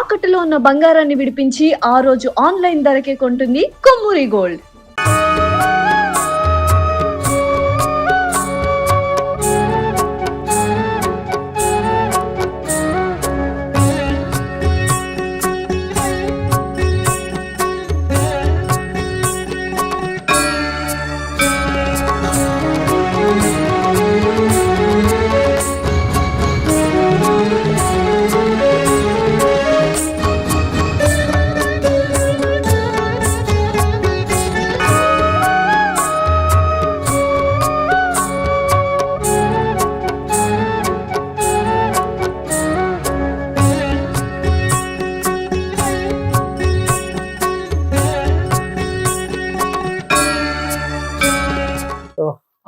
తాకట్టులో ఉన్న బంగారాన్ని విడిపించి ఆ రోజు ఆన్లైన్ ధరకే కొంటుంది Kommuri gold.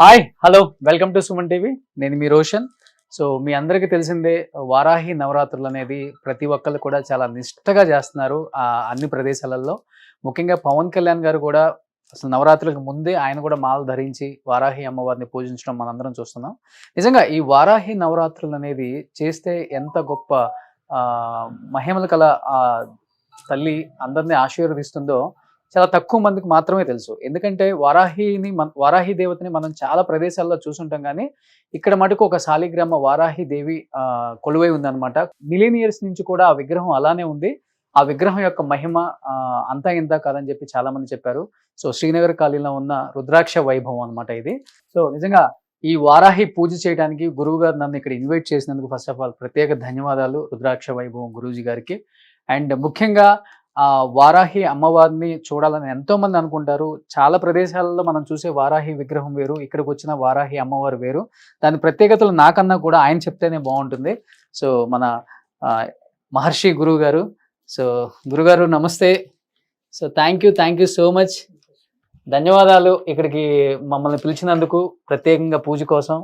Hi hello welcome to Suman TV. నేను మీ రోషన్. సో మీ అందరికీ తెలిసిందే వారాహి నవరాత్రులు అనేది ప్రతి ఒక్కళ్ళు కూడా చాలా నిష్ఠగా చేస్తున్నారు అన్ని ప్రదేశాలలో. ముఖ్యంగా పవన్ కళ్యాణ్ గారు కూడా అసలు నవరాత్రులకు ముందే ఆయన కూడా మాల ధరించి వారాహి అమ్మవారిని పూజించడం మనందరం చూస్తున్నాం. నిజంగా ఈ వారాహి నవరాత్రులు అనేది చేస్తే ఎంత గొప్ప మహిమలు కల తల్లి అందరినీ ఆశీర్వదిస్తుందో చాలా తక్కువ మందికి మాత్రమే తెలుసు. ఎందుకంటే వారాహి దేవతని మనం చాలా ప్రదేశాల్లో చూసుంటాం, కానీ ఇక్కడ మటుకు ఒక శాలిగ్రామ వారాహి దేవి కొలువై ఉందన్నమాట. మిలీనియర్స్ నుంచి కూడా ఆ విగ్రహం అలానే ఉంది. ఆ విగ్రహం యొక్క మహిమ అంతా ఇంత కాదని చెప్పి చాలా మంది చెప్పారు. సో శ్రీనగర్ కాలనీలో ఉన్న రుద్రాక్ష వైభవం అనమాట ఇది. సో నిజంగా ఈ వారాహి పూజ చేయడానికి గురువు గారు నన్ను ఇక్కడ ఇన్వైట్ చేసినందుకు ఫస్ట్ ఆఫ్ ఆల్ ప్రత్యేక ధన్యవాదాలు గురుద్రాక్ష వైభవం గురూజీ గారికి. అండ్ ముఖ్యంగా వారాహి అమ్మవారిని చూడాలని ఎంతో మంది అనుకుంటారు. చాలా ప్రదేశాలలో మనం చూసే వారాహి విగ్రహం వేరు, ఇక్కడికి వచ్చిన వారాహి అమ్మవారు వేరు. దాని ప్రత్యేకతలు నాకన్నా కూడా ఆయన చెప్తేనే బాగుంటుంది. సో మన మహర్షి గురువు గారు. సో గురుగారు నమస్తే. So thank you so much. ధన్యవాదాలు ఇక్కడికి మమ్మల్ని పిలిచినందుకు ప్రత్యేకంగా పూజ కోసం.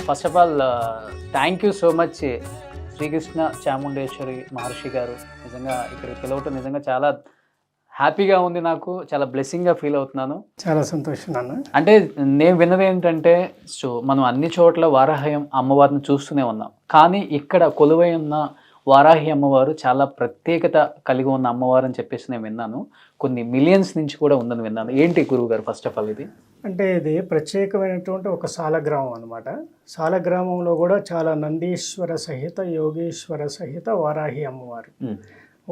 First of all thank you so much Srikrishna Chamundeshwari Maharshi గారు. నిజంగా ఇక్కడికి పిలవటం నిజంగా చాలా హ్యాపీగా ఉంది, నాకు చాలా బ్లెస్సింగ్గా ఫీల్ అవుతున్నాను. చాలా సంతోషం అన్న. అంటే నేను విన్నది ఏంటంటే, సో మనం అన్ని చోట్ల వారాహి అమ్మవారిని చూస్తూనే ఉన్నాం, కానీ ఇక్కడ కొలువై ఉన్న వారాహి అమ్మవారు చాలా ప్రత్యేకత కలిగి ఉన్న అమ్మవారు అని చెప్పేసి నేను విన్నాను. కొన్ని మిలియన్స్ నుంచి కూడా ఉందని విన్నాను. ఏంటి గురువు గారు ఫస్ట్ ఆఫ్ ఆల్ ఇది? అంటే ఇది ప్రత్యేకమైనటువంటి ఒక సాలగ్రామం అనమాట. సాలగ్రామంలో కూడా చాలా నందీశ్వర సహిత యోగేశ్వర సహిత వారాహి అమ్మవారు,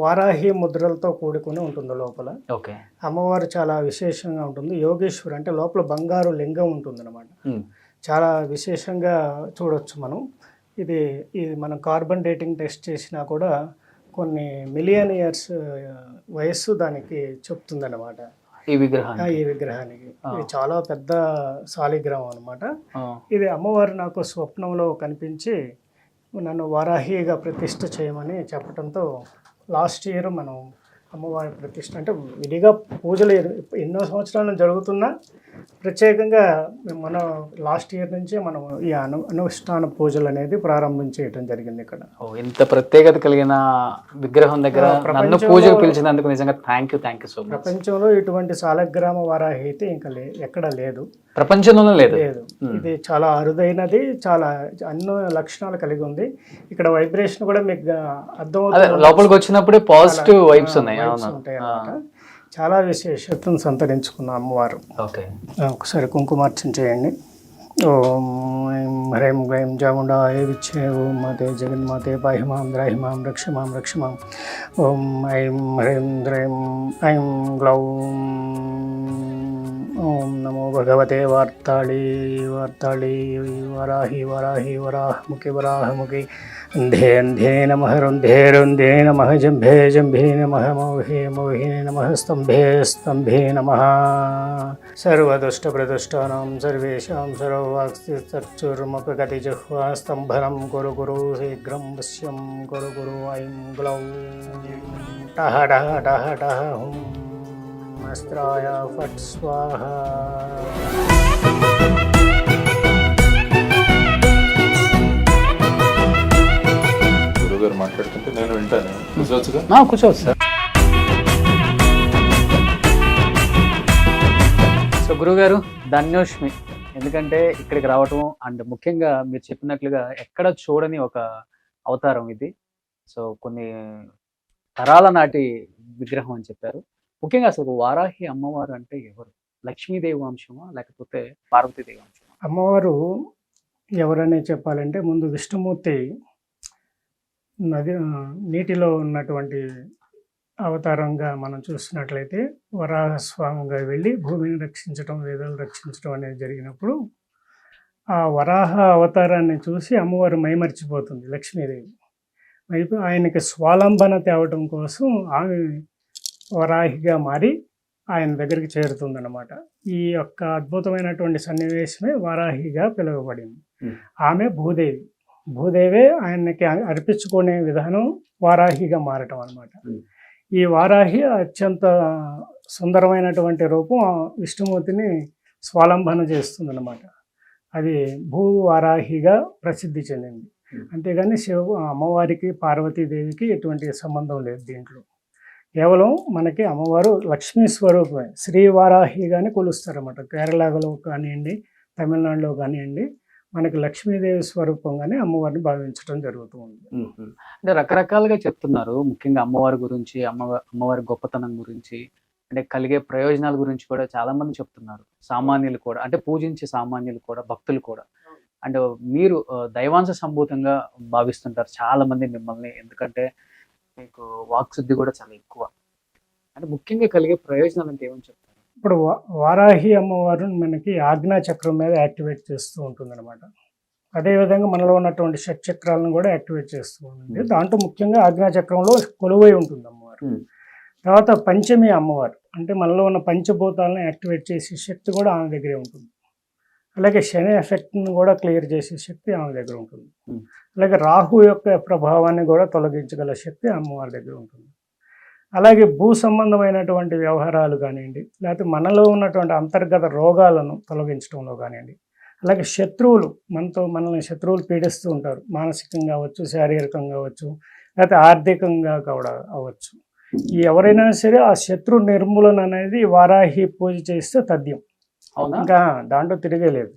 వారాహి ముద్రలతో కూడుకుని ఉంటుంది లోపల. ఓకే. అమ్మవారు చాలా విశేషంగా ఉంటుంది. యోగేశ్వరు అంటే లోపల బంగారు లింగం ఉంటుంది అనమాట. చాలా విశేషంగా చూడొచ్చు మనం. ఇది మనం కార్బన్ డేటింగ్ టెస్ట్ చేసినా కూడా కొన్ని మిలియన్ ఇయర్స్ వయస్సు దానికి చెప్తుంది అనమాట ఈ విగ్రహానికి. ఇది చాలా పెద్ద శాలిగ్రామం అనమాట. ఇది అమ్మవారు నాకు స్వప్నంలో కనిపించి నన్ను వారాహిగా ప్రతిష్ఠ చేయమని చెప్పడంతో లాస్ట్ ఇయర్ మనం అమ్మవారి ప్రతిష్ఠ అంటే విడిగా పూజలు ఎన్నో సంవత్సరాలు జరుగుతున్నా ప్రత్యేకంగా మన లాస్ట్ ఇయర్ నుంచి మనం ఈ అనుష్ఠాన పూజలు అనేది ప్రారంభించేయటం జరిగింది ఇక్కడ. ఇంత ప్రత్యేకత కలిగిన విగ్రహం దగ్గర నన్ను పూజకు పిలిచినందుకు నిజంగా థ్యాంక్ యూ సో మచ్. ప్రపంచంలో ఇటువంటి సాలగ్రామ వారాహి అయితే ఇంకా ఎక్కడ లేదు, ప్రపంచంలోనే లేదు. ఇది చాలా అరుదైనది, చాలా అన్నో లక్షణాలు కలిగి ఉంది. ఇక్కడ వైబ్రేషన్ కూడా మీకు అర్థమవుతుంది, లోపలికి వచ్చినప్పుడే పాజిటివ్ వైబ్స్ ఉంటాయి అన్నమాట. చాలా విశేషతను సంతరించుకున్న అమ్మవారు. ఓకే. ఒకసారి కుంకుమార్చన చేయండి. ఓం హ్రైం గ్రైం చాముండాయ విచ్చే ఓం మాతే జగన్మాతే పాహిమాం ద్రాహిమాం రక్షమాం రక్షమాం. ఓం ఐం హ్రైం ద్రైం ఐం గ్లౌం. ఓం నమో భగవతే వార్తాళి వరాహి వరాహముఖి వరాహముఖి. అంధే అంధే నమః రుంధే రుంధే నమః జంభే జంభే నమః మౌహే మౌహే నమః స్తంభే స్తంభే నమః. సర్వదుష్ట ప్రదుష్టానాం సర్వేషాం సర్వవాక్స్థిర్చర్మపి గతి జిహ్వా స్తంభనం కురు కురు శీఘ్రం వశ్యం కురు కురు. ఐం గ్లౌ టహ టహ టహ టహ హుం అస్త్రాయ ఫట్ స్వాహ. గురుగారు మాట్లాడుతుంటే నేను వింటాను. కూర్చోవచ్చుగా? కూర్చోవచ్చు సార్. గురుగారు ధన్యోష్మి, ఎందుకంటే ఇక్కడికి రావటం అండ్ ముఖ్యంగా మీరు చెప్పినట్లుగా ఎక్కడ చూడని ఒక అవతారం ఇది. సో కొన్ని తరాల నాటి విగ్రహం అని చెప్పారు. ముఖ్యంగా అసలు వారాహి అమ్మవారు అంటే ఎవరు? లక్ష్మీదేవి వంశమా లేకపోతే పార్వతీదేవి వంశమా? అమ్మవారు ఎవరనే చెప్పాలంటే ముందు విష్ణుమూర్తి నీటిలో ఉన్నటువంటి అవతారంగా మనం చూసినట్లయితే వరాహస్వామిగా వెళ్ళి భూమిని రక్షించడం, వేదాలు రక్షించడం అనేది జరిగినప్పుడు ఆ వరాహ అవతారాన్ని చూసి అమ్మవారు మైమర్చిపోతుంది లక్ష్మీదేవి. అయితే ఆయనకి స్వాలంబన తేవటం కోసం ఆమె వరాహిగా మారి ఆయన దగ్గరికి చేరుతుందన్నమాట. ఈ యొక్క అద్భుతమైనటువంటి సన్నివేశమే వారాహిగా పిలువబడింది. ఆమె భూదేవి. భూదేవే ఆయనకి అర్పించుకునే విధానం వారాహిగా మారటం అన్నమాట. ఈ వారాహి అత్యంత సుందరమైనటువంటి రూపం విష్ణుమూర్తిని స్వాలంబన చేస్తుందన్నమాట. అది భూ వారాహిగా ప్రసిద్ధి చెందింది. అంతేగాని అమ్మవారికి పార్వతీదేవికి ఎటువంటి సంబంధం లేదు దీంట్లో. కేవలం మనకి అమ్మవారు లక్ష్మీ స్వరూపమే. శ్రీవారాహిగానే కొలుస్తారన్నమాట. కేరళలో కానివ్వండి, తమిళనాడులో కానివ్వండి, మనకి లక్ష్మీదేవి స్వరూపంగానే అమ్మవారిని భావించడం జరుగుతుంది. అంటే రకరకాలుగా చెప్తున్నారు, ముఖ్యంగా అమ్మవారి గురించి, అమ్మవారి గొప్పతనం గురించి, అంటే కలిగే ప్రయోజనాల గురించి కూడా చాలా మంది చెప్తున్నారు. సామాన్యులు కూడా, అంటే పూజించే సామాన్యులు కూడా, భక్తులు కూడా. అంటే మీరు దైవాంశ సంభూతంగా భావిస్తుంటారు చాలా మంది మిమ్మల్ని, ఎందుకంటే మీకు వాక్శుద్ధి కూడా చాలా ఎక్కువ. అంటే ముఖ్యంగా కలిగే ప్రయోజనాలు అంటే ఏమని చెప్తారు? ఇప్పుడు వారాహి అమ్మవారు మనకి ఆజ్ఞా చక్రం మీద యాక్టివేట్ చేస్తూ ఉంటుంది అనమాట. అదేవిధంగా మనలో ఉన్నటువంటి షట్చక్రాలను కూడా యాక్టివేట్ చేస్తూ ఉంటుంది. దాంట్లో ముఖ్యంగా ఆజ్ఞా చక్రంలో కొలువై ఉంటుంది అమ్మవారు. తర్వాత పంచమి అమ్మవారు, అంటే మనలో ఉన్న పంచభూతాలను యాక్టివేట్ చేసే శక్తి కూడా ఆమె దగ్గరే ఉంటుంది. అలాగే శని ఎఫెక్ట్ని కూడా క్లియర్ చేసే శక్తి ఆమె దగ్గర ఉంటుంది. అలాగే రాహు యొక్క ప్రభావాన్ని కూడా తొలగించగల శక్తి అమ్మవారి దగ్గర ఉంటుంది. అలాగే భూ సంబంధమైనటువంటి వ్యవహారాలు కానివ్వండి, లేకపోతే మనలో ఉన్నటువంటి అంతర్గత రోగాలను తొలగించడంలో కానివ్వండి, అలాగే శత్రువులు, మనల్ని శత్రువులు పీడిస్తూ ఉంటారు, మానసికంగా అవ్వచ్చు, శారీరకంగా అవ్వచ్చు, లేకపోతే ఆర్థికంగా కూడా అవ్వచ్చు. ఎవరైనా సరే ఆ శత్రు నిర్మూలన అనేది వారాహి పూజ చేస్తే తథ్యం. ఇంకా దాంట్లో తిరిగేలేదు.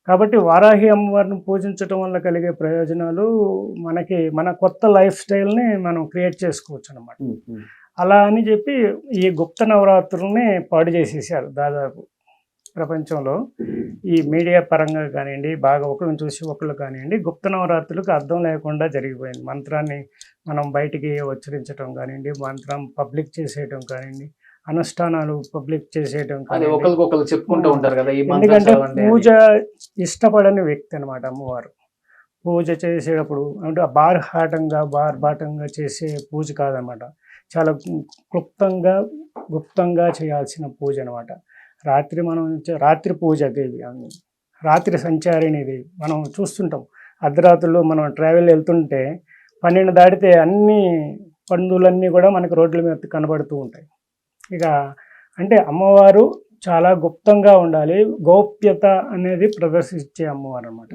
కాబట్టి వారాహి అమ్మవారిని పూజించడం వల్ల కలిగే ప్రయోజనాలు మన కొత్త లైఫ్ స్టైల్ని మనం క్రియేట్ చేసుకోవచ్చు అన్నమాట. అలా అని చెప్పి ఈ గుప్త నవరాత్రుల్ని పాడు చేసేసారు దాదాపు ప్రపంచంలో. ఈ మీడియా పరంగా కానివ్వండి, బాగా ఒకరిని చూసి ఒకళ్ళు కానివ్వండి, గుప్త నవరాత్రులకు అర్థం లేకుండా జరిగిపోయింది. మంత్రాన్ని మనం బయటికి ఉచ్చరించడం కానివ్వండి, మంత్రం పబ్లిక్ చేసేయటం కానివ్వండి, అనుష్ఠానాలు పబ్లిక్ చేసేయటం కానివ్వండి, చెప్పుకుంటూ ఉంటారు కదా. ఎందుకంటే పూజ ఇష్టపడని వ్యక్తి అనమాట అమ్మవారు. పూజ చేసేటప్పుడు అంటే బార్బాటంగా చేసే పూజ కాదనమాట. చాలా క్లుప్తంగా గుప్తంగా చేయాల్సిన పూజ అనమాట. రాత్రి పూజ దేవి, రాత్రి సంచారిణి దేవి. మనం చూస్తుంటాం అర్ధరాత్రులు మనం ట్రావెల్ వెళ్తుంటే 12 దాటితే అన్ని పండులన్నీ కూడా మనకు రోడ్ల మీద కనబడుతూ ఉంటాయి. ఇక అంటే అమ్మవారు చాలా గుప్తంగా ఉండాలి, గోప్యత అనేది ప్రదర్శించే అమ్మవారు అనమాట.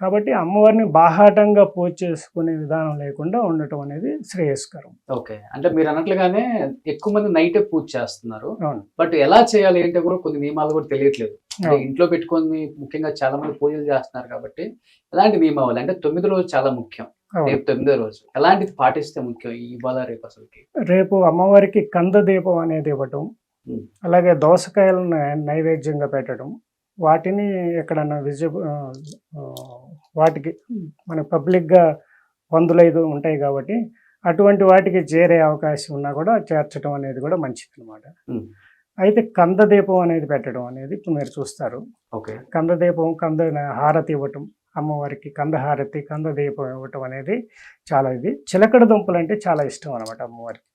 కాబట్టి అమ్మవారిని బాహాటంగా పూజ చేసుకునే విధానం లేకుండా ఉండటం అనేది శ్రేయస్కరం. ఓకే, అంటే మీరు అన్నట్లుగానే ఎక్కువ మంది నైటే పూజ చేస్తున్నారు, బట్ ఎలా చేయాలి ఏంటో కూడా కొన్ని నియమాలు కూడా తెలియట్లేదు. ఇంట్లో పెట్టుకొని ముఖ్యంగా చాలా మంది పూజలు చేస్తున్నారు కాబట్టి ఎలాంటి నియమాలు అంటే 9వ రోజు చాలా ముఖ్యం. రేపు 9వ రోజు ఎలాంటిది పాటిస్తే ముఖ్యం ఇవాళ రేపు? అసలుకి రేపు అమ్మవారికి కంద దీపం అనేది ఇవ్వటం, అలాగే దోసకాయలను నైవేద్యంగా పెట్టడం, వాటిని ఎక్కడన్నా వాటికి మన పబ్లిక్గా పందులైదు ఉంటాయి కాబట్టి అటువంటి వాటికి చేరే అవకాశం ఉన్నా కూడా చేర్చడం అనేది కూడా మంచిది అనమాట. అయితే కంద దీపం అనేది పెట్టడం అనేది ఇప్పుడు మీరు చూస్తారు. కంద దీపం, కంద హారతి ఇవ్వటం, అమ్మవారికి కంద హారతి, కంద దీపం ఇవ్వటం అనేది చాలా చిలకడ దుంపలు అంటే చాలా ఇష్టం అనమాట అమ్మవారికి.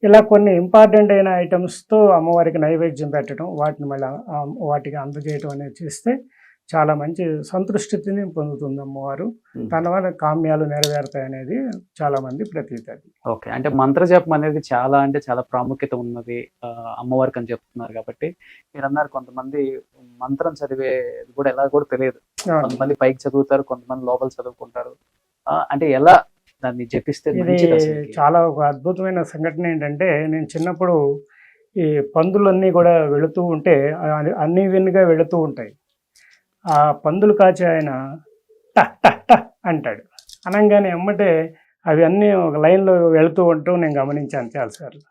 ఇలా కొన్ని ఇంపార్టెంట్ అయిన ఐటమ్స్తో అమ్మవారికి నైవేద్యం పెట్టడం, వాటిని మళ్ళీ వాటికి అందజేయటం అనేది చేస్తే చాలా మంచి సంతృష్టిని పొందుతుంది అమ్మవారు. తన వల్ల కామ్యాలు నెరవేరుతాయి అనేది చాలా మంది ప్రతీతి. ఓకే, అంటే మంత్రజపం అనేది చాలా ప్రాముఖ్యత ఉన్నది అమ్మవారికి అని చెప్తున్నారు కాబట్టి మీరు అన్నారు కొంతమంది మంత్రం చదివే కూడా ఎలా కూడా తెలియదు. కొంతమంది పైకి చదువుతారు, కొంతమంది లోపల చదువుకుంటారు. అంటే ఎలా దాన్ని జపిస్తే ఇది చాలా ఒక అద్భుతమైన సంఘటన ఏంటంటే, నేను చిన్నప్పుడు ఈ పందులన్నీ కూడా వెళుతూ ఉంటే అన్ని విన్గా వెళుతూ ఉంటాయి. ఆ పందులు కాచే ఆయన టహ్ టహ్ టహ్ అంటాడు. అనగానే ఎమ్మటే అవి అన్నీ ఒక లైన్లో వెళుతూ ఉంటూ నేను గమనించాను చాలాసార్లు.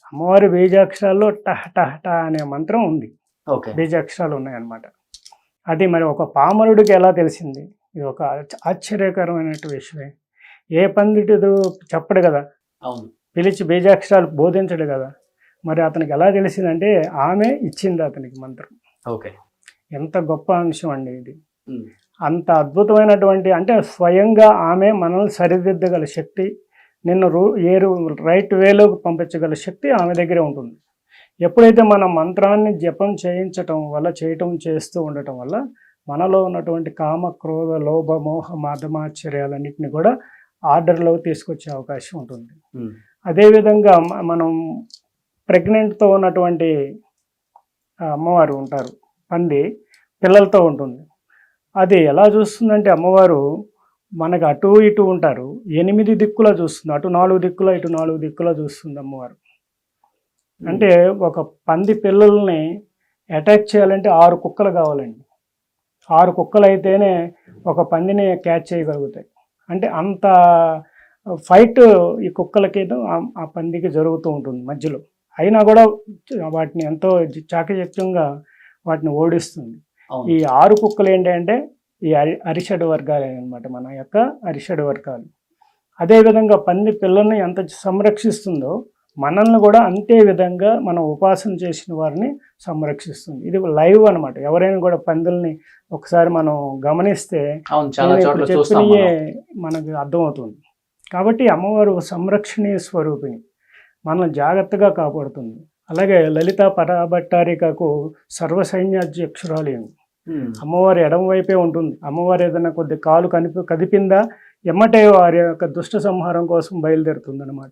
అమ్మవారి బీజాక్షరాల్లో టహ్ టహ్ టహ్ అనే మంత్రం ఉంది, ఓకే. బీజాక్షరాలు ఉన్నాయన్నమాట. అది మరి ఒక పామరుడికి ఎలా తెలిసింది? ఇది ఒక ఆశ్చర్యకరమైనటువంటి విషయమే. ఏ పండితుడు చెప్పడు కదా, అవును. పిలిచి బీజాక్షరాలు బోధించడు కదా. మరి అతనికి ఎలా తెలిసిందంటే ఆమె ఇచ్చింది అతనికి మంత్రం. ఓకే. ఎంత గొప్ప అంశం అండి ఇది. అంత అద్భుతమైనటువంటి, అంటే స్వయంగా ఆమె మనల్ని సరిదిద్దగల శక్తి, నిన్ను రైట్ వేలోకి పంపించగల శక్తి ఆమె దగ్గరే ఉంటుంది. ఎప్పుడైతే మనం మంత్రాన్ని జపం చేస్తూ ఉండటం వల్ల మనలో ఉన్నటువంటి కామ, క్రోధ, లోభ, మోహ, మదమాశ్చర్యాలన్నింటినీ కూడా ఆర్డర్లో తీసుకొచ్చే అవకాశం ఉంటుంది. అదేవిధంగా మనం ప్రెగ్నెంట్తో ఉన్నటువంటి అమ్మవారు ఉంటారు, పంది పిల్లలతో ఉంటుంది. అది ఎలా చూస్తుందంటే అమ్మవారు మనకు అటు ఇటు ఉంటారు, 8 దిక్కులా చూస్తుంది. అటు 4 దిక్కులా, ఇటు 4 దిక్కులా చూస్తుంది అమ్మవారు. అంటే ఒక పంది పిల్లల్ని అటాక్ చేయాలంటే 6 కుక్కలు కావాలండి. 6 కుక్కలు అయితేనే ఒక పందిని క్యాచ్ చేయగలుగుతాయి. అంటే అంత ఫైట్ ఈ కుక్కలకి ఆ పందికి జరుగుతూ ఉంటుంది మధ్యలో. అయినా కూడా వాటిని ఎంతో చాకచక్యంగా వాటిని ఓడిస్తుంది. ఈ 6 కుక్కలు ఏంటంటే ఈ అరిషడ్ వర్గాలు అనమాట, మన యొక్క అరిషడ్ వర్గాలు. అదేవిధంగా పంది పిల్లల్ని ఎంత సంరక్షిస్తుందో మనల్ని కూడా అంతే విధంగా మనం ఉపాసన చేసిన వారిని సంరక్షిస్తుంది. ఇది లైవ్ అనమాట. ఎవరైనా కూడా పందుల్ని ఒకసారి మనం గమనిస్తే చెప్పినయే మనకు అర్థమవుతుంది. కాబట్టి అమ్మవారు సంరక్షణీయ స్వరూపిణి, మనల్ని జాగ్రత్తగా కాపాడుతుంది. అలాగే లలిత పరాభట్టారికకు సర్వసైన్యాధ్యక్షురాలు. అమ్మవారి ఎడమ వైపే ఉంటుంది. అమ్మవారు ఏదైనా కొద్ది కాలు కదిపిందా ఎమ్మటే వారి యొక్క దుష్ట సంహారం కోసం బయలుదేరుతుంది అనమాట.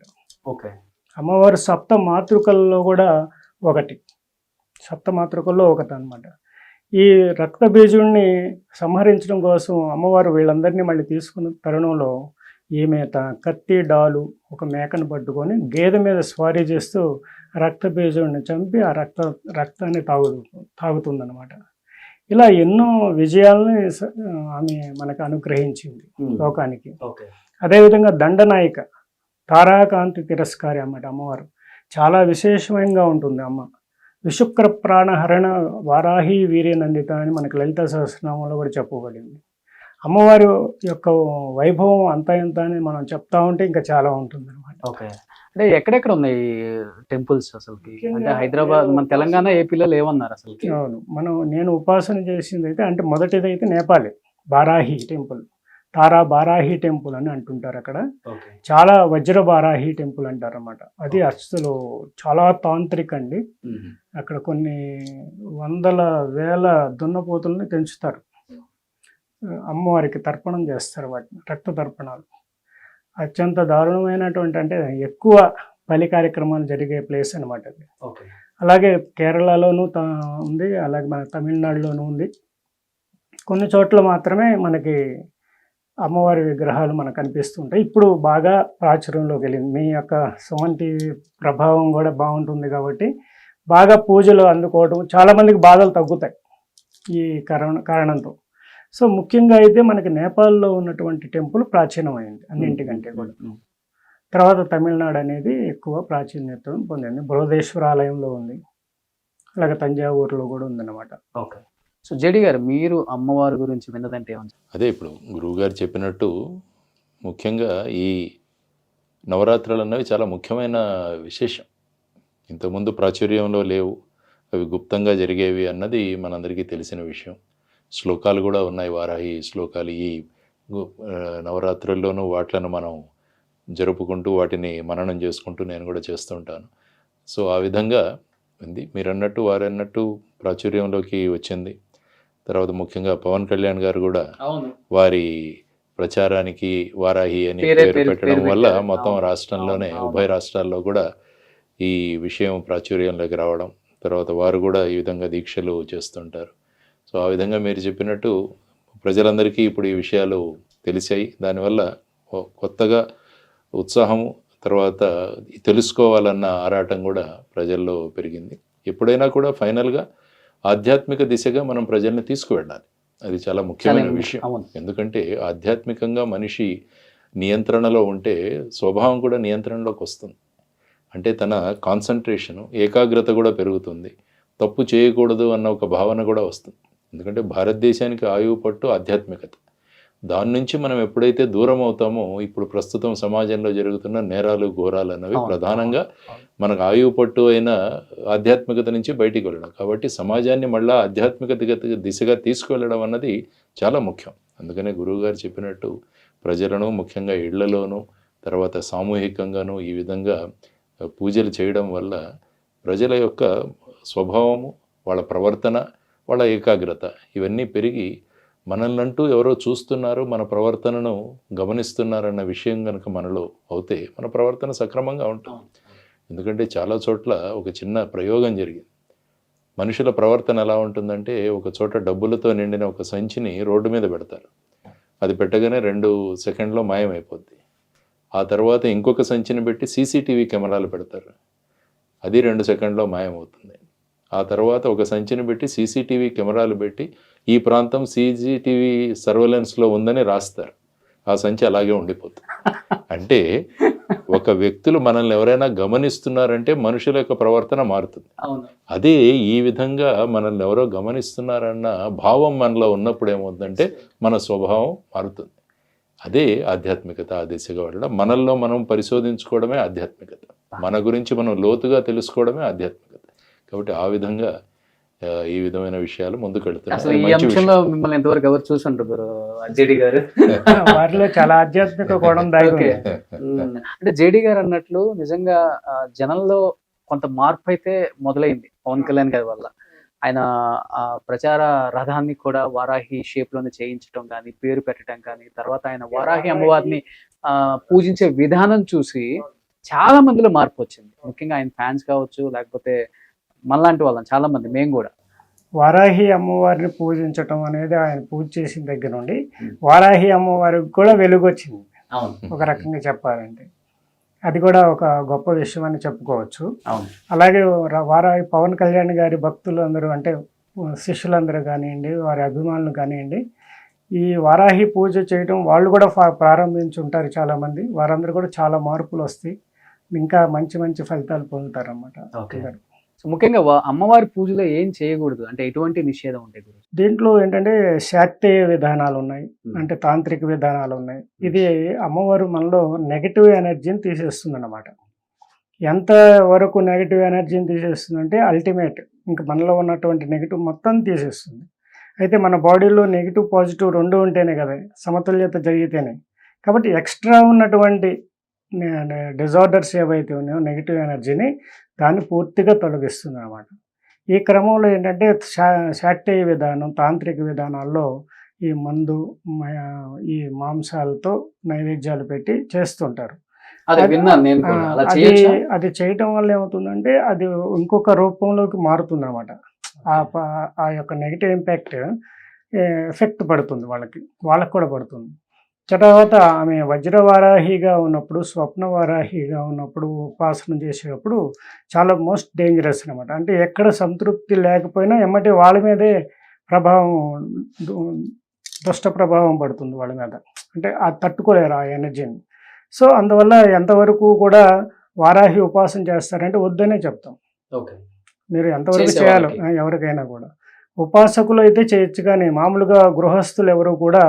ఓకే. అమ్మవారు సప్త మాతృకల్లో కూడా ఒకటి, అనమాట. ఈ రక్త బీజుడిని సంహరించడం కోసం అమ్మవారు వీళ్ళందరినీ మళ్ళీ తీసుకున్న తరుణంలో ఈమె కత్తి, డాలు, ఒక మేకను పట్టుకొని గేదె మీద స్వారీ చేస్తూ రక్త బీజుడిని చంపి ఆ రక్తాన్ని తాగుతుందన్నమాట. ఇలా ఎన్నో విజయాలని ఆమె మనకు అనుగ్రహించింది లోకానికి. అదేవిధంగా దండనాయిక, తారాకాంతి తిరస్కారి అన్నమాట అమ్మవారు. చాలా విశేషంగా ఉంటుంది అమ్మ. విశుక్ర ప్రాణహరణ వారాహి వీర్యనందిత అని మనకు లలిత సహస్రనామంలో కూడా చెప్పబడింది. అమ్మవారి యొక్క వైభవం అంతా ఎంత అని మనం చెప్తా ఉంటే ఇంకా చాలా ఉంటుంది అనమాట. ఓకే. అంటే ఎక్కడెక్కడ ఉన్నాయి టెంపుల్స్ అసలు? అంటే హైదరాబాద్, మన తెలంగాణ, ఏపీలో ఏమన్నారు అసలు? అవును, నేను ఉపాసన చేసింది అయితే, అంటే మొదటిదైతే నేపాలే, బారాహి టెంపుల్, తారా బారాహి టెంపుల్ అని అంటుంటారు అక్కడ. చాలా వజ్ర బారాహి టెంపుల్ అంటారు అన్నమాట. అది అసలు చాలా తాంత్రిక అండి. అక్కడ కొన్ని వందల వేల దున్నపోతుల్ని పెంచుతారు, అమ్మవారికి తర్పణం చేస్తారు, వాటిని రక్త తర్పణాలు. అత్యంత దారుణమైనటువంటి, అంటే ఎక్కువ బలి కార్యక్రమాలు జరిగే ప్లేస్ అనమాట అది. అలాగే కేరళలోనూ ఉంది, అలాగే మన తమిళనాడులోనూ ఉంది. కొన్ని చోట్ల మాత్రమే మనకి అమ్మవారి విగ్రహాలు మనకు కనిపిస్తుంటాయి. ఇప్పుడు బాగా ప్రాచుర్యంలోకి వెళ్ళింది. మీ యొక్క సుమన్ టీవీ ప్రభావం కూడా బాగుంటుంది కాబట్టి బాగా పూజలు అందుకోవడం, చాలామందికి బాధలు తగ్గుతాయి ఈ కారణంతో. సో ముఖ్యంగా అయితే మనకి నేపాల్లో ఉన్నటువంటి టెంపుల్ ప్రాచీనమైంది అన్నింటికంటే కూడా. తర్వాత తమిళనాడు అనేది ఎక్కువ ప్రాచీన్యత పొందింది. బృహదేశ్వర ఆలయంలో ఉంది, అలాగే తంజావూరులో కూడా ఉందన్నమాట. ఓకే. సో జేడి గారు, మీరు అమ్మవారి గురించి విన్నదంటే ఏమన్నా? అదే ఇప్పుడు గురువు గారు చెప్పినట్టు ముఖ్యంగా ఈ నవరాత్రులు అన్నవి చాలా ముఖ్యమైన విశేషం. ఇంతకుముందు ప్రాచుర్యంలో లేవు, అవి గుప్తంగా జరిగేవి అన్నది మనందరికీ తెలిసిన విషయం. శ్లోకాలు కూడా ఉన్నాయి, వారాహి శ్లోకాలు. ఈ నవరాత్రుల్లోనూ వాటిలను మనం జరుపుకుంటూ వాటిని మననం చేసుకుంటూ నేను కూడా చేస్తుంటాను. సో ఆ విధంగా ఉంది. మీరు అన్నట్టు వారు అన్నట్టు ప్రాచుర్యంలోకి వచ్చింది. తర్వాత ముఖ్యంగా పవన్ కళ్యాణ్ గారు కూడా వారి ప్రచారానికి వారాహి అని పేరు పెట్టడం వల్ల మొత్తం రాష్ట్రంలోనే, ఉభయ రాష్ట్రాల్లో కూడా ఈ విషయం ప్రాచుర్యంలోకి రావడం, తర్వాత వారు కూడా ఈ విధంగా దీక్షలు చేస్తుంటారు. సో ఆ విధంగా మీరు చెప్పినట్టు ప్రజలందరికీ ఇప్పుడు ఈ విషయాలు తెలిసాయి. దానివల్ల కొత్తగా ఉత్సాహము, తర్వాత తెలుసుకోవాలన్న ఆరాటం కూడా ప్రజల్లో పెరిగింది. ఎప్పుడైనా కూడా ఫైనల్గా ఆధ్యాత్మిక దిశగా మనం ప్రజల్ని తీసుకువెళ్ళాలి. అది చాలా ముఖ్యమైన విషయం. ఎందుకంటే ఆధ్యాత్మికంగా మనిషి నియంత్రణలో ఉంటే స్వభావం కూడా నియంత్రణలోకి వస్తుంది. అంటే తన కాన్సన్ట్రేషను, ఏకాగ్రత కూడా పెరుగుతుంది. తప్పు చేయకూడదు అన్న ఒక భావన కూడా వస్తుంది. ఎందుకంటే భారతదేశానికి ఆయువు పట్టు ఆధ్యాత్మికత. దాని నుంచి మనం ఎప్పుడైతే దూరం అవుతామో, ఇప్పుడు ప్రస్తుతం సమాజంలో జరుగుతున్న నేరాలు, ఘోరాలు అన్నవి ప్రధానంగా మనకు ఆయువు పట్టు అయిన ఆధ్యాత్మికత నుంచి బయటికి వెళ్ళడం. కాబట్టి సమాజాన్ని మళ్ళీ ఆధ్యాత్మిక దిశగా తీసుకువెళ్ళడం అన్నది చాలా ముఖ్యం. అందుకనే గురువుగారు చెప్పినట్టు ప్రజలను, ముఖ్యంగా ఇళ్లలోనూ, తర్వాత సామూహికంగానూ ఈ విధంగా పూజలు చేయడం వల్ల ప్రజల యొక్క స్వభావము, వాళ్ళ ప్రవర్తన, వాళ్ళ ఏకాగ్రత ఇవన్నీ పెరిగి మనల్నంటూ ఎవరో చూస్తున్నారు, మన ప్రవర్తనను గమనిస్తున్నారన్న విషయం కనుక మనలో అవుతే మన ప్రవర్తన సక్రమంగా ఉంటుంది. ఎందుకంటే చాలా చోట్ల ఒక చిన్న ప్రయోగం జరిగింది. మనుషుల ప్రవర్తన ఎలా ఉంటుందంటే, ఒక చోట డబ్బులతో నిండిన ఒక సంచిని రోడ్డు మీద పెడతారు. అది పెట్టగానే 2 సెకండ్లో మాయమైపోద్ది. ఆ తర్వాత ఇంకొక సంచిని పెట్టి సీసీటీవీ కెమెరాలు పెడతారు. అది 2 సెకండ్లో మాయమవుతుంది. ఆ తర్వాత ఒక సంచిని పెట్టి సీసీటీవీ కెమెరాలు పెట్టి ఈ ప్రాంతం సీసీటీవీ సర్వేలెన్స్లో ఉందని రాస్తారు. ఆ సంచి అలాగే ఉండిపోతుంది. అంటే ఒక వ్యక్తులు మనల్ని ఎవరైనా గమనిస్తున్నారంటే మనుషుల యొక్క ప్రవర్తన మారుతుంది. అదే ఈ విధంగా మనల్ని ఎవరో గమనిస్తున్నారన్న భావం మనలో ఉన్నప్పుడు ఏమవుతుందంటే మన స్వభావం మారుతుంది. అదే ఆధ్యాత్మికత. ఆ దిశగా వెళ్ళడం, మనల్లో మనం పరిశోధించుకోవడమే ఆధ్యాత్మికత. మన గురించి మనం లోతుగా తెలుసుకోవడమే ఆధ్యాత్మికత. కాబట్టి ఆ విధంగా ఈ విధమైన విషయాలు ముందుకు అసలు ఈ అంశంలో మిమ్మల్ని ఎంతవరకు ఎవరు చూసుంటారు జేడి గారు? వారిలో చాలా ఆధ్యాత్మిక కోణం దాగి అంటే జేడి గారు అన్నట్లు నిజంగా జనంలో కొంత మార్పు అయితే మొదలైంది పవన్ కళ్యాణ్ గారి వల్ల. ఆయన ప్రచార రథాన్ని కూడా వారాహి షేప్ లోనే చేయించడం కానీ, పేరు పెట్టడం కానీ, తర్వాత ఆయన వారాహి అమ్మవారిని పూజించే విధానం చూసి చాలా మందిలో మార్పు వచ్చింది. ముఖ్యంగా ఆయన ఫ్యాన్స్ కావచ్చు, లేకపోతే మనలాంటి వాళ్ళం చాలా మంది, మేము కూడా. వారాహి అమ్మవారిని పూజించటం అనేది ఆయన పూజ చేసిన దగ్గర నుండి వారాహి అమ్మవారికి కూడా వెలుగు వచ్చింది ఒక రకంగా చెప్పాలంటే. అది కూడా ఒక గొప్ప విషయం అని చెప్పుకోవచ్చు. అలాగే వారాహి పవన్ కళ్యాణ్ గారి భక్తులు అందరూ, అంటే శిష్యులందరూ కానివ్వండి, వారి అభిమానులు కానివ్వండి, ఈ వారాహి పూజ చేయడం వాళ్ళు కూడా ప్రారంభించుంటారు చాలామంది. వారందరూ కూడా చాలా మార్పులు వస్తాయి, ఇంకా మంచి మంచి ఫలితాలు పొందుతారు అన్నమాట. ముఖ్యంగా అమ్మవారి పూజలో ఏం చేయకూడదు అంటే ఎటువంటి నిషేధం ఉంటాయి? దీంట్లో ఏంటంటే శాక్తేయ విధానాలు ఉన్నాయి, అంటే తాంత్రిక విధానాలు ఉన్నాయి. ఇది అమ్మవారు మనలో నెగిటివ్ ఎనర్జీని తీసేస్తుంది అన్నమాట. ఎంత వరకు నెగిటివ్ ఎనర్జీని తీసేస్తుంది అంటే అల్టిమేట్ ఇంకా మనలో ఉన్నటువంటి నెగిటివ్ మొత్తం తీసేస్తుంది. అయితే మన బాడీలో నెగిటివ్ పాజిటివ్ 2 ఉంటేనే కదా సమతుల్యత జరిగితేనే. కాబట్టి ఎక్స్ట్రా ఉన్నటువంటి డిజార్డర్స్ ఏవైతే ఉన్నాయో నెగిటివ్ ఎనర్జీని దాన్ని పూర్తిగా తొలగిస్తుంది అన్నమాట. ఈ క్రమంలో ఏంటంటే శాక్తేయ విధానం, తాంత్రిక విధానాల్లో ఈ మందు, ఈ మాంసాలతో నైవేద్యాలు పెట్టి చేస్తుంటారు. అది చేయటం వల్ల ఏమవుతుందంటే అది ఇంకొక రూపంలోకి మారుతుంది అనమాట. ఆ యొక్క నెగిటివ్ ఇంపాక్ట్ ఎఫెక్ట్ పడుతుంది వాళ్ళకి కూడా పడుతుంది. తర్వాత ఆమె వజ్రవారాహిగా ఉన్నప్పుడు, స్వప్న వారాహిగా ఉన్నప్పుడు, ఉపాసన చేసేటప్పుడు చాలా మోస్ట్ డేంజరస్ అనమాట. అంటే ఎక్కడ సంతృప్తి లేకపోయినా ఎమ్మటి వాళ్ళ మీదే దుష్ట ప్రభావం పడుతుంది వాళ్ళ మీద. అంటే అది తట్టుకోలేరు ఆ ఎనర్జీని. సో అందువల్ల ఎంతవరకు కూడా వారాహి ఉపాసన చేస్తారంటే వద్దనే చెప్తాం. మీరు ఎంతవరకు చేయాలో ఎవరికైనా కూడా. ఉపాసకులు అయితే చేయొచ్చు, కానీ మామూలుగా గృహస్థులు ఎవరు కూడా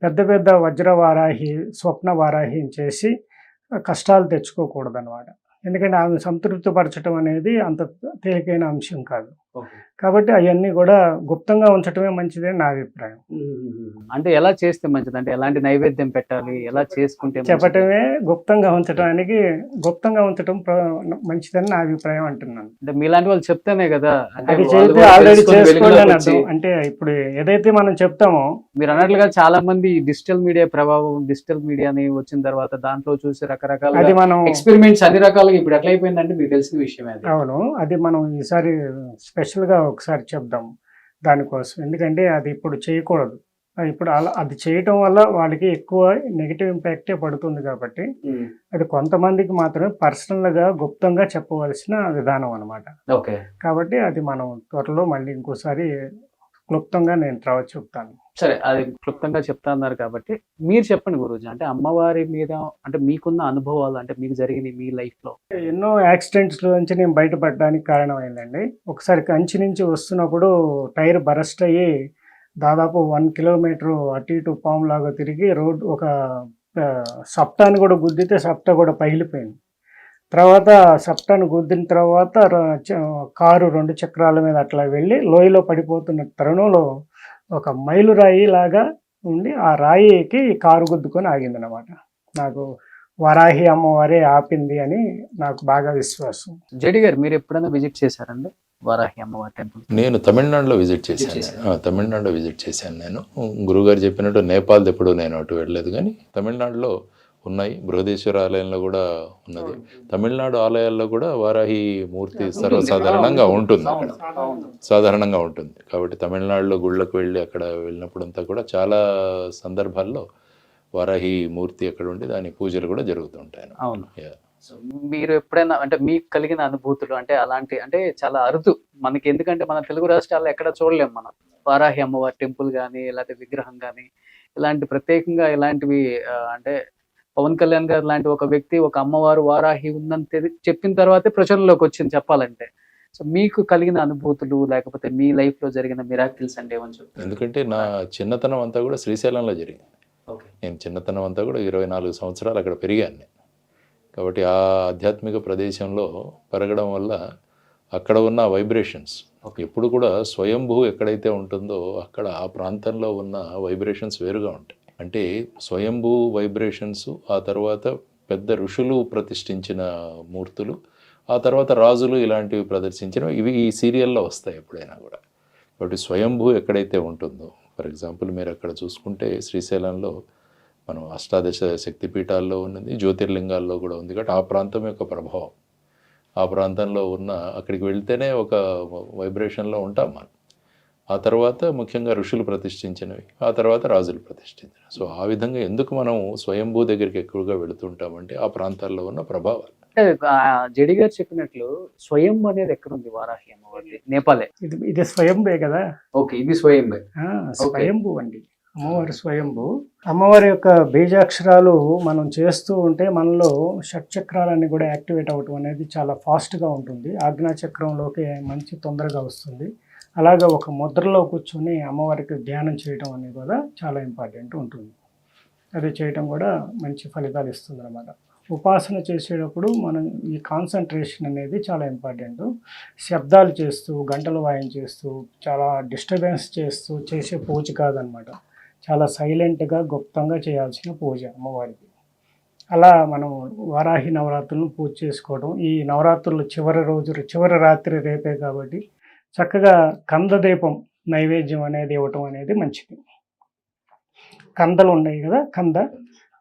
పెద్ద పెద్ద వజ్రవారాహి, స్వప్న వారాహిని చేసి కష్టాలు తెచ్చుకోకూడదు అనమాట. ఎందుకంటే ఆమె సంతృప్తి పరచడం అనేది అంత తేలికైన అంశం కాదు. కాబట్టి అవన్నీ కూడా గుప్తంగా ఉంచడమే మంచిదని నా అభిప్రాయం. అంటే ఎలా చేస్తే మంచిది, అంటే ఎలాంటి నైవేద్యం పెట్టాలి, ఎలా చేసుకుంటే చెప్పటమే గుప్తంగా ఉంచడం మంచిదని నా అభిప్రాయం అంటున్నాను. అంటే మీలాంటి వాళ్ళు చెప్తేనే కదా అది చేస్తే ఆల్రెడీ చేసుకోవాలని అర్థం. అంటే ఇప్పుడు ఏదైతే మనం చెప్తామో, మీరు అన్నట్లుగా చాలా మంది డిజిటల్ మీడియా ప్రభావం, డిజిటల్ మీడియాని వచ్చిన తర్వాత దాంట్లో చూసి రకరకాల అది మనం ఎక్స్పెరిమెంట్స్ అన్ని రకాలుగా ఇప్పుడు ఎట్లా అయిపోయిందంటే మీకు తెలిసిన విషయమే. అవును, అది మనం ఈసారి స్పెషల్గా ఒకసారి చెప్దాం దానికోసం. ఎందుకంటే అది ఇప్పుడు చేయకూడదు, ఇప్పుడు అలా అది చేయటం వల్ల వాళ్ళకి ఎక్కువ నెగిటివ్ ఇంపాక్టే పడుతుంది కాబట్టి అది కొంతమందికి మాత్రమే పర్సనల్గా గుప్తంగా చెప్పవలసిన విధానం అనమాట. ఓకే. కాబట్టి అది మనం త్వరలో మళ్ళీ ఇంకోసారి క్లుప్తంగా నేను చెప్తాను. సరే, అది క్లుప్తంగా చెప్తా అన్నారు కాబట్టి మీరు చెప్పండి గురూజీ. అంటే అమ్మవారి మీద అంటే మీకున్న అనుభవాలు, అంటే మీకు జరిగిన మీ లైఫ్ లో ఎన్నో యాక్సిడెంట్స్ నుంచి నేను బయటపడడానికి కారణం అయిందండి. ఒకసారి కంచి నుంచి వస్తున్నప్పుడు టైర్ బరస్ట్ అయ్యి దాదాపు 1 కిలోమీటర్ అటు ఇటు పాములాగా తిరిగి రోడ్ ఒక సప్టాన్ని కూడా గుద్దితే సప్టా కూడా పగిలిపోయింది. తర్వాత సప్టాన్ని గుద్దిన తర్వాత కారు 2 చక్రాల మీద అట్లా వెళ్ళి లోయలో పడిపోతున్న తరుణంలో ఒక మైలురాయి లాగా ఉండి ఆ రాయికి కారు గుద్దుకొని ఆగిందనమాట. నాకు వరాహి అమ్మవారే ఆపింది అని నాకు బాగా విశ్వాసం. జేడి గారు, మీరు ఎప్పుడైనా విజిట్ చేశారండి వరాహి అమ్మవారి టెంపుల్? నేను తమిళనాడులో విజిట్ చేశాను. తమిళనాడులో విజిట్ చేశాను నేను. గురుగారు చెప్పినట్టు నేపాల్ ఎప్పుడు నేను అటు వెళ్ళలేదు, కానీ తమిళనాడులో ఉన్నాయి. బృహదేశ్వర ఆలయంలో కూడా ఉన్నది. తమిళనాడు ఆలయాల్లో కూడా వారాహి మూర్తి సర్వసాధారణంగా ఉంటుంది, అక్కడ సాధారణంగా ఉంటుంది. కాబట్టి తమిళనాడులో గుళ్ళకు వెళ్ళి అక్కడ వెళ్ళినప్పుడంతా కూడా చాలా సందర్భాల్లో వారాహి మూర్తి అక్కడ ఉండి దాని పూజలు కూడా జరుగుతుంటాయి. అవును. సో మీరు ఎప్పుడైనా అంటే మీకు కలిగిన అనుభూతులు అంటే అలాంటి అంటే చాలా అరుదు మనకి, ఎందుకంటే మన తెలుగు రాష్ట్రాల్లో ఎక్కడ చూడలేము మనం వారాహి అమ్మవారి టెంపుల్ కానీ లేకపోతే విగ్రహం కానీ ఇలాంటి ప్రత్యేకంగా ఇలాంటివి. అంటే పవన్ కళ్యాణ్ గారు లాంటి ఒక వ్యక్తి ఒక అమ్మవారు వారాహి ఉందని చెప్పిన తర్వాతే ప్రచురణలోకి వచ్చింది చెప్పాలంటే. సో మీకు కలిగిన అనుభూతులు లేకపోతే మీ లైఫ్ లో జరిగిన మిరాకిల్స్ అంటే ఏమని చెప్తారు? ఎందుకంటే నా చిన్నతనం అంతా కూడా శ్రీశైలంలో జరిగింది. నేను చిన్నతనం అంతా కూడా 24 సంవత్సరాలు అక్కడ పెరిగాను నేను. కాబట్టి ఆ ఆధ్యాత్మిక ప్రదేశంలో పెరగడం వల్ల అక్కడ ఉన్న వైబ్రేషన్స్ ఎప్పుడు కూడా స్వయంభూ ఎక్కడైతే ఉంటుందో అక్కడ ఆ ప్రాంతంలో ఉన్న వైబ్రేషన్స్ వేరుగా ఉంటాయి. అంటే స్వయంభూ వైబ్రేషన్స్, ఆ తర్వాత పెద్ద ఋషులు ప్రతిష్ఠించిన మూర్తులు, ఆ తర్వాత రాజులు ఇలాంటివి ప్రదర్శించినవి, ఇవి ఈ సీరియల్లో వస్తాయి ఎప్పుడైనా కూడా. కాబట్టి స్వయంభూ ఎక్కడైతే ఉంటుందో, ఫర్ ఎగ్జాంపుల్ మీరు అక్కడ చూసుకుంటే శ్రీశైలంలో మనం అష్టాదశ శక్తిపీఠాల్లో ఉన్నది, జ్యోతిర్లింగాల్లో కూడా ఉంది. కాబట్టి ఆ ప్రాంతం యొక్క ప్రభావం, ఆ ప్రాంతంలో ఉన్న అక్కడికి వెళ్తేనే ఒక వైబ్రేషన్లో ఉంటాం మనం. ఆ తర్వాత ముఖ్యంగా ఋషులు ప్రతిష్ఠించినవి, ఆ తర్వాత రాజులు ప్రతిష్ఠించినవి. సో ఆ విధంగా ఎందుకు మనం స్వయంభూ దగ్గరికి ఎక్కువగా వెళుతుంటామంటే ఆ ప్రాంతాల్లో ఉన్న ప్రభావాలు. జడి గారు చెప్పినట్లు స్వయం అనేది ఎక్కడ ఉంది వారాహి అమ్మవారి? నేపాలే. ఇది స్వయంభే కదా. ఓకే, ఇది స్వయంభే. స్వయంభూ అండి, అమ్మవారి స్వయంభూ. అమ్మవారి యొక్క బీజాక్షరాలు మనం చేస్తూ ఉంటే మనలో షట్చక్రాలన్నీ కూడా యాక్టివేట్ అవ్వటం అనేది చాలా ఫాస్ట్గా ఉంటుంది. ఆజ్ఞాచక్రంలోకి మంచి తొందరగా వస్తుంది. అలాగే ఒక ముద్రలో కూర్చొని అమ్మవారికి ధ్యానం చేయడం అనేది కూడా చాలా ఇంపార్టెంట్ ఉంటుంది. అది చేయటం కూడా మంచి ఫలితాలు ఇస్తుంది అన్నమాట. ఉపాసన చేసేటప్పుడు మనం ఈ కాన్సన్ట్రేషన్ అనేది చాలా ఇంపార్టెంట్. శబ్దాలు చేస్తూ గంటలు వాయించేస్తూ చాలా డిస్టర్బెన్స్ చేస్తూ చేసే పూజ కాదనమాట. చాలా సైలెంట్గా గుప్తంగా చేయాల్సిన పూజ అమ్మవారికి. అలా మనం వారాహి నవరాత్రులను పూజ చేసుకోవడం. ఈ నవరాత్రులు చివరి రాత్రి రేపే కాబట్టి చక్కగా కందదీపం నైవేద్యం అనేది ఇవ్వటం అనేది మంచిది. కందలు ఉన్నాయి కదా,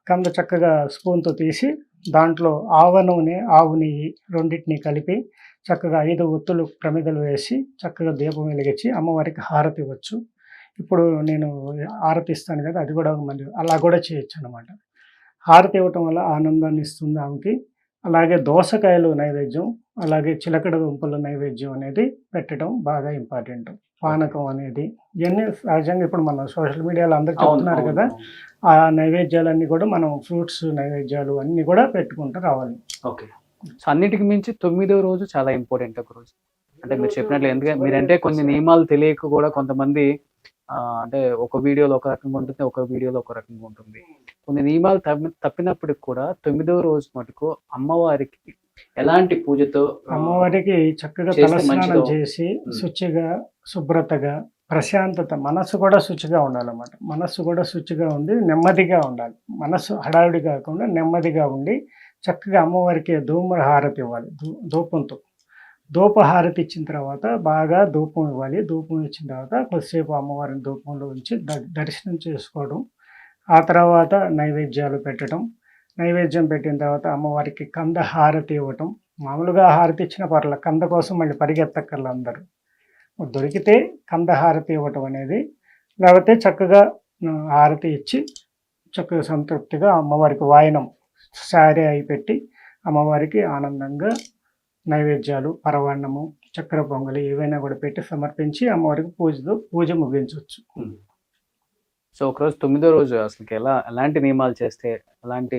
కంద చక్కగా స్పూన్తో తీసి దాంట్లో ఆవ నూనె, ఆవు నెయ్యి రెండింటిని కలిపి చక్కగా 5 ఒత్తులు ప్రమిదలు వేసి చక్కగా దీపం వెలిగించి అమ్మవారికి హారతి ఇవ్వచ్చు. ఇప్పుడు నేను హారతి ఇస్తాను కదా, అది కూడా మళ్ళీ అలా కూడా చేయొచ్చు అనమాట. హారతి ఇవ్వటం వల్ల ఆనందాన్ని ఇస్తుంది ఆమెకి. అలాగే దోసకాయలు నైవేద్యం, అలాగే చిలకడ దుంపల నైవేద్యం అనేది పెట్టడం బాగా ఇంపార్టెంట్. పానకం అనేది ఇవన్నీ సహజంగా ఇప్పుడు మనం సోషల్ మీడియాలో అందరూ చెప్తున్నారు కదా, ఆ నైవేద్యాలన్నీ కూడా మనం ఫ్రూట్స్ నైవేద్యాలు అన్నీ కూడా పెట్టుకుంటూ రావాలి. ఓకే. సో అన్నిటికి మించి 9వ రోజు చాలా ఇంపార్టెంట్ ఒక రోజు. అంటే మీరు చెప్పినట్లు, ఎందుకంటే మీరంటే కొన్ని నియమాలు తెలియక కూడా కొంతమంది అంటే ఒక వీడియోలో ఒక రకంగా ఉంటుంది, ఒక వీడియోలో ఒక రకంగా ఉంటుంది. కొన్ని నియమాలు తప్పినప్పటికి కూడా 9వ రోజు మటుకు అమ్మవారికి ఎలాంటి పూజతో అమ్మవారికి చక్కగా తలస్నానం చేసి శుచిగా శుభ్రతగా ప్రశాంతత, మనస్సు కూడా శుచిగా ఉండాలన్నమాట. మనస్సు కూడా శుచిగా ఉండి నెమ్మదిగా ఉండాలి. మనస్సు హడావిడి కాకుండా నెమ్మదిగా ఉండి చక్కగా అమ్మవారికి ధూమహారతి ఇవ్వాలి. ధూపంతో ధూపహారతి ఇచ్చిన తర్వాత బాగా ధూపం ఇవ్వాలి. ధూపం ఇచ్చిన తర్వాత కొద్దిసేపు అమ్మవారిని ధూపంలో ఉంచి దర్శనం చేసుకోవడం. ఆ తర్వాత నైవేద్యాలు పెట్టడం. నైవేద్యం పెట్టిన తర్వాత అమ్మవారికి కంద హారతి ఇవ్వటం. మామూలుగా హారతి ఇచ్చిన పర్ల, కంద కోసం మళ్ళీ పరిగెత్తక్కర్లు అందరూ. దొరికితే కంద హారతి ఇవ్వటం అనేది, లేకపోతే చక్కగా హారతి ఇచ్చి చక్కగా సంతృప్తిగా అమ్మవారికి వాయనం శారీ అయి పెట్టి అమ్మవారికి ఆనందంగా నైవేద్యాలు, పరవాన్నము, చక్కెర పొంగలి ఏవైనా కూడా పెట్టి సమర్పించి అమ్మవారికి పూజ ముగించవచ్చు. సో ఒకరోజు 9వ రోజు అసలు ఎలాంటి నియమాలు చేస్తే ఎలాంటి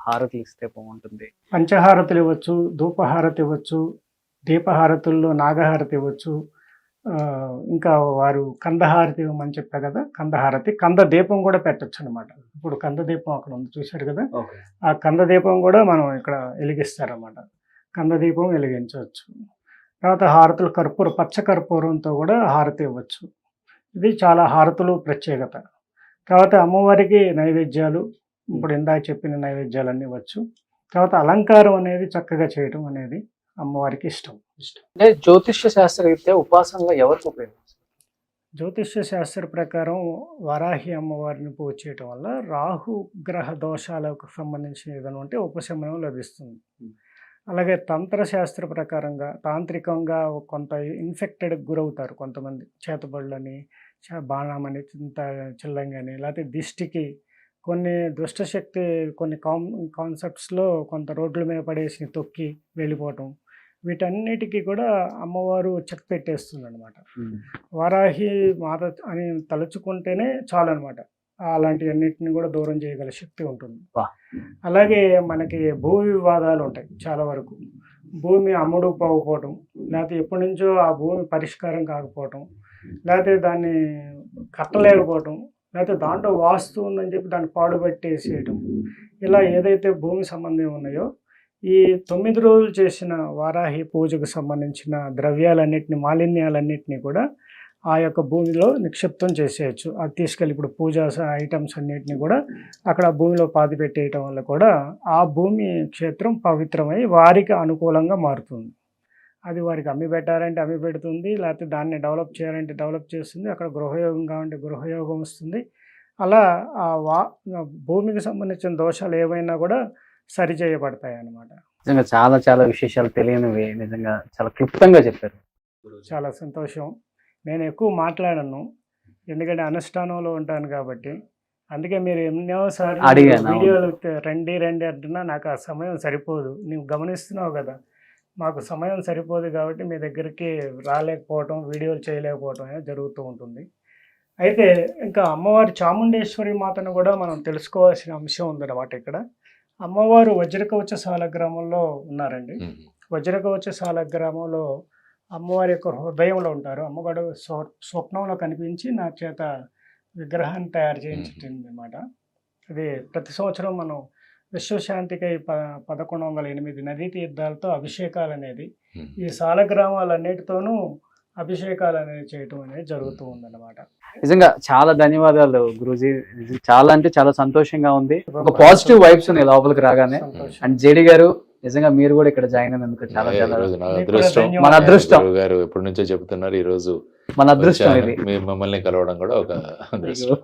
హారతులు ఇస్తే బాగుంటుంది? పంచహారతులు ఇవ్వచ్చు, ధూపహారతి ఇవ్వచ్చు, దీపహారతుల్లో నాగహారతి ఇవ్వచ్చు. ఇంకా వారు కందహారతి ఇవ్వమని చెప్పా కదా, కందహారతి, కంద దీపం కూడా పెట్టచ్చు అనమాట. ఇప్పుడు కంద దీపం అక్కడ ఉంది చూశారు కదా, ఆ కంద దీపం కూడా మనం ఇక్కడ వెలిగిస్తారన్నమాట. కంద దీపం వెలిగించవచ్చు. తర్వాత హారతులు పచ్చ కర్పూరంతో కూడా హారతి ఇవ్వచ్చు. ఇది చాలా హారతులు ప్రత్యేకత. తర్వాత అమ్మవారికి నైవేద్యాలు, ఇప్పుడు ఇందాక చెప్పిన నైవేద్యాలన్నీ ఇవ్వచ్చు. తర్వాత అలంకారం అనేది చక్కగా చేయడం అనేది అమ్మవారికి ఇష్టం. అంటే జ్యోతిష్య శాస్త్రరీత్యా ఉపాసనలో ఎవరికి ఉపయోగిస్తారు? జ్యోతిష్య శాస్త్ర ప్రకారం వారాహి అమ్మవారిని పూజ చేయటం వల్ల రాహు గ్రహ దోషాలకు సంబంధించిన ఏదైనా ఉంటే ఉపశమనం లభిస్తుంది. అలాగే తంత్రశాస్త్ర ప్రకారంగా తాంత్రికంగా కొంత ఇన్ఫెక్టెడ్కి గురవుతారు కొంతమంది. చేతబడులని, బాణమని, చిల్లంగని, లేకపోతే దిష్టికి, కొన్ని దుష్టశక్తి కొన్ని కాన్సెప్ట్స్లో కొంత రోడ్ల మీద పడేసి తొక్కి వెళ్ళిపోవటం, వీటన్నిటికీ కూడా అమ్మవారు చెక్ పెట్టేస్తుంది అనమాట. వారాహి మాత అని తలుచుకుంటేనే చాలు అనమాట, అలాంటివన్నిటిని కూడా దూరం చేయగల శక్తి ఉంటుంది. అలాగే మనకి భూ వివాదాలు ఉంటాయి చాలా వరకు. భూమి అమ్ముడు పోకపోవటం, లేకపోతే ఎప్పటి నుంచో ఆ భూమి పరిష్కారం కాకపోవటం, లేకపోతే దాన్ని కట్టలేకపోవటం, లేకపోతే దాంట్లో వాస్తు ఉందని చెప్పి దాన్ని పాడుబట్టేసేయటం, ఇలా ఏదైతే భూమి సంబంధం ఉన్నాయో ఈ 9 రోజులు చేసిన వారాహి పూజకు సంబంధించిన ద్రవ్యాలన్నింటినీ, మాలిన్యాలన్నింటినీ కూడా ఆ యొక్క భూమిలో నిక్షిప్తం చేసేయచ్చు. అది తీసుకెళ్ళి ఇప్పుడు పూజా ఐటమ్స్ అన్నిటిని కూడా అక్కడ భూమిలో పాతి పెట్టేయటం వల్ల కూడా ఆ భూమి క్షేత్రం పవిత్రమై వారికి అనుకూలంగా మారుతుంది. అది వారికి అమ్మి పెట్టారంటే అమ్మి పెడుతుంది, లేకపోతే దాన్ని డెవలప్ చేయాలంటే డెవలప్ చేస్తుంది, అక్కడ గృహయోగం కావాలంటే గృహయోగం వస్తుంది. అలా ఆ భూమికి సంబంధించిన దోషాలు ఏవైనా కూడా సరిచేయబడతాయి అన్నమాట. నిజంగా చాలా చాలా విశేషాలు తెలియనివి నిజంగా చాలా క్లుప్తంగా చెప్పారు. చాలా సంతోషం. నేను ఎక్కువ మాట్లాడను, ఎందుకంటే అనుష్ఠానంలో ఉంటాను కాబట్టి. అందుకే మీరు ఎన్నోసార్లు వీడియోలు రండి అంటున్నా నాకు ఆ సమయం సరిపోదు. నువ్వు గమనిస్తున్నావు కదా, మాకు సమయం సరిపోదు కాబట్టి మీ దగ్గరికి రాలేకపోవటం, వీడియోలు చేయలేకపోవటం అనేది జరుగుతూ ఉంటుంది. అయితే ఇంకా అమ్మవారి చాముండేశ్వరి మాతను కూడా మనం తెలుసుకోవాల్సిన అంశం ఉందన్నమాట. ఇక్కడ అమ్మవారు వజ్రకవచ సాలగ్రామంలో ఉన్నారండి. వజ్రకవచ సాలగ్రామంలో అమ్మవారి యొక్క హృదయంలో ఉంటారు. అమ్మవారు స్వప్నంలో కనిపించి నా చేత విగ్రహాన్ని తయారు చేయించింది అనమాట. అది ప్రతి సంవత్సరం మనం విశ్వశాంతికై 1108 నదీ తీర్థాలతో అభిషేకాలు అనేది, ఈ సాలగ్రామాలన్నిటితోనూ అభిషేకాలు అనేది చేయటం అనేది జరుగుతూ ఉందన్నమాట. నిజంగా చాలా ధన్యవాదాలు గురూజీ. చాలా అంటే చాలా సంతోషంగా ఉంది. ఒక పాజిటివ్ వైబ్స్ ఉన్నాయి లోపలికి రాగానే. అండ్ జేడి గారు, నిజంగా మీరు కూడా ఇక్కడ జాయిన్ అయినందుకు చాలా మన అదృష్టం గారు. ఎప్పటి నుంచో చెప్తున్నారు, ఈ రోజు మన అదృష్టం ఇది. మమ్మల్ని కలవడం కూడా ఒక అదృష్టం.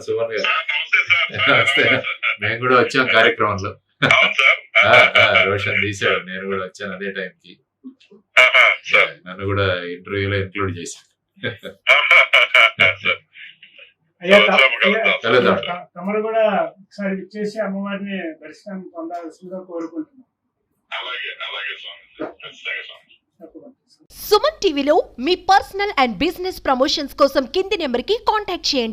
సుమన్ గారు, మేము కూడా వచ్చాం కార్యక్రమంలో. రోషన్ తీసాడు, నేను కూడా వచ్చాను అదే టైంకి. నన్ను కూడా ఇంటర్వ్యూలో ఇంక్లూడ్ చేశాను. తమరు కూడా ఒకసారి ఇచ్చేసి అమ్మవారిని దర్శనం పొందాల్సిందిగా కోరుకుంటున్నాం. సుమన్ టీవీలో మీ పర్సనల్ అండ్ బిజినెస్ ప్రమోషన్స్ కోసం కింది నెంబర్కి కాంటాక్ట్ చేయండి.